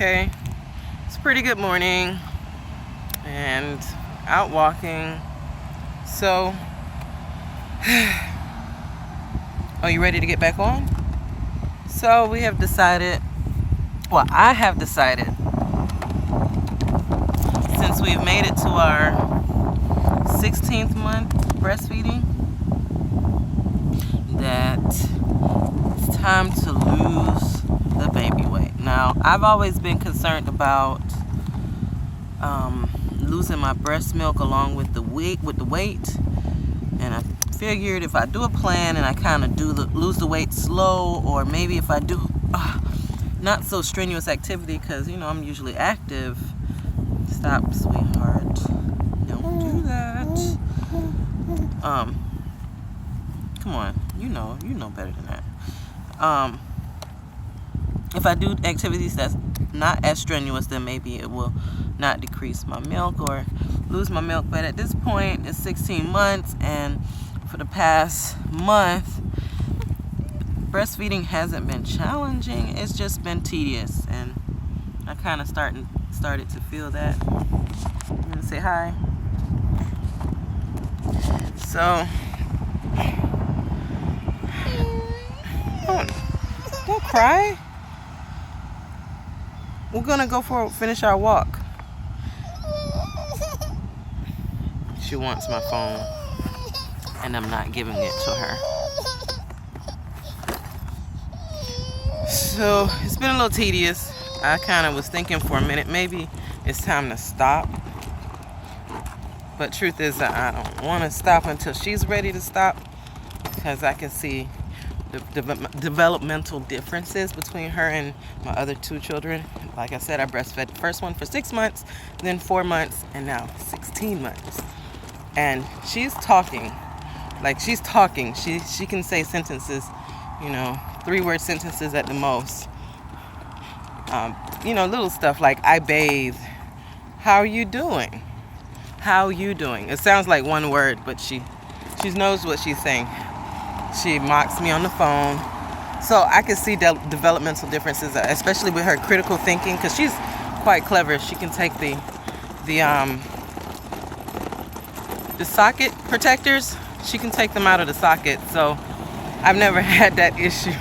Okay, it's a pretty good morning and out walking. So, are you ready to get back on? So we have decided, well, I have decided, since we've made it to our 16th month breastfeeding, that it's time to lose the baby weight. Now, I've always been concerned about losing my breast milk along with the weight, and I figured if I do a plan and I kind of lose the weight slow, or maybe if I do not so strenuous activity, because I'm usually active. Stop, sweetheart, don't do that. Come on, you know better than that. If I do activities that's not as strenuous, then maybe it will not decrease my milk or lose my milk. But at this point, it's 16 months, and for the past month, breastfeeding hasn't been challenging. It's just been tedious, and I kind of started to feel that. I'm gonna say hi. So, don't cry. We're gonna finish our walk. She wants my phone, and I'm not giving it to her. So it's been a little tedious. I kind of was thinking for a minute, maybe it's time to stop. But truth is that I don't want to stop until she's ready to stop, because I can see the developmental differences between her and my other two children. Like I said, I breastfed the first one for 6 months, then 4 months, and now 16 months. And she's talking. Like, she's talking. She can say sentences, 3-word sentences at the most. Little stuff like, I bathe. How are you doing? How you doing? It sounds like one word, but she knows what she's saying. She mocks me on the phone. So I can see developmental differences, especially with her critical thinking, because she's quite clever. She can take the socket protectors. She can take them out of the socket. So I've never had that issue,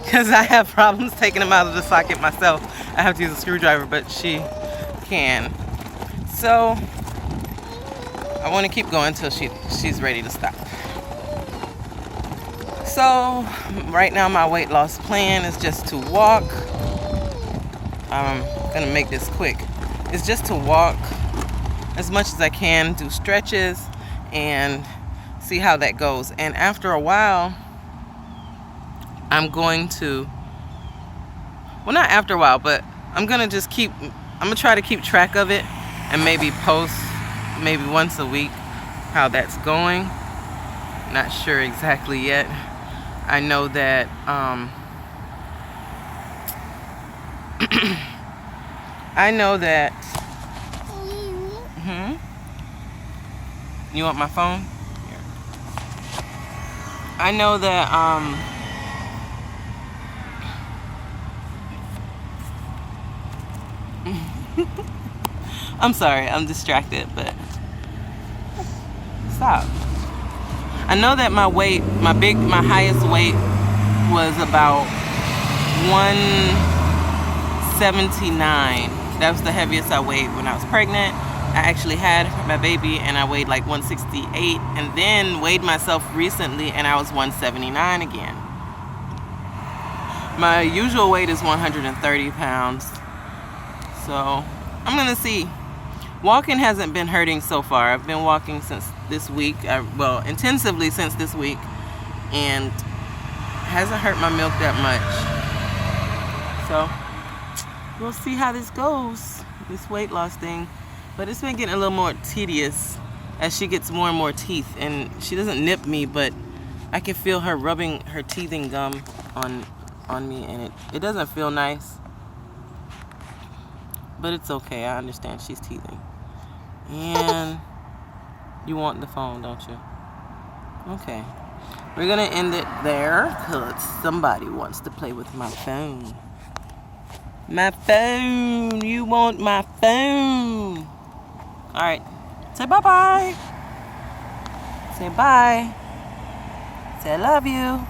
because I have problems taking them out of the socket myself. I have to use a screwdriver, but she can. So I want to keep going until she's ready to stop. So right now my weight loss plan is just to walk. I'm gonna make this quick. It's just to walk as much as I can, do stretches, and see how that goes. And after a while, I'm going to, well, not after a while, but I'm gonna try to keep track of it and maybe post maybe once a week how that's going. Not sure exactly yet. I know that You want my phone? Here. I know that I'm sorry, I'm distracted, but stop. I know that my weight, my highest weight was about 179. That was the heaviest I weighed when I was pregnant. I actually had my baby and I weighed like 168, and then weighed myself recently and I was 179 again. My usual weight is 130 pounds. So I'm gonna see. Walking hasn't been hurting so far. I've been walking since this week, intensively since this week, and hasn't hurt my milk that much. So we'll see how this goes, this weight loss thing. But it's been getting a little more tedious as she gets more and more teeth, and she doesn't nip me, but I can feel her rubbing her teething gum on me, and it doesn't feel nice. But it's okay. I understand she's teething. And you want the phone, don't you? Okay. We're going to end it there because somebody wants to play with my phone. My phone. You want my phone. Alright. Say bye-bye. Say bye. Say I love you.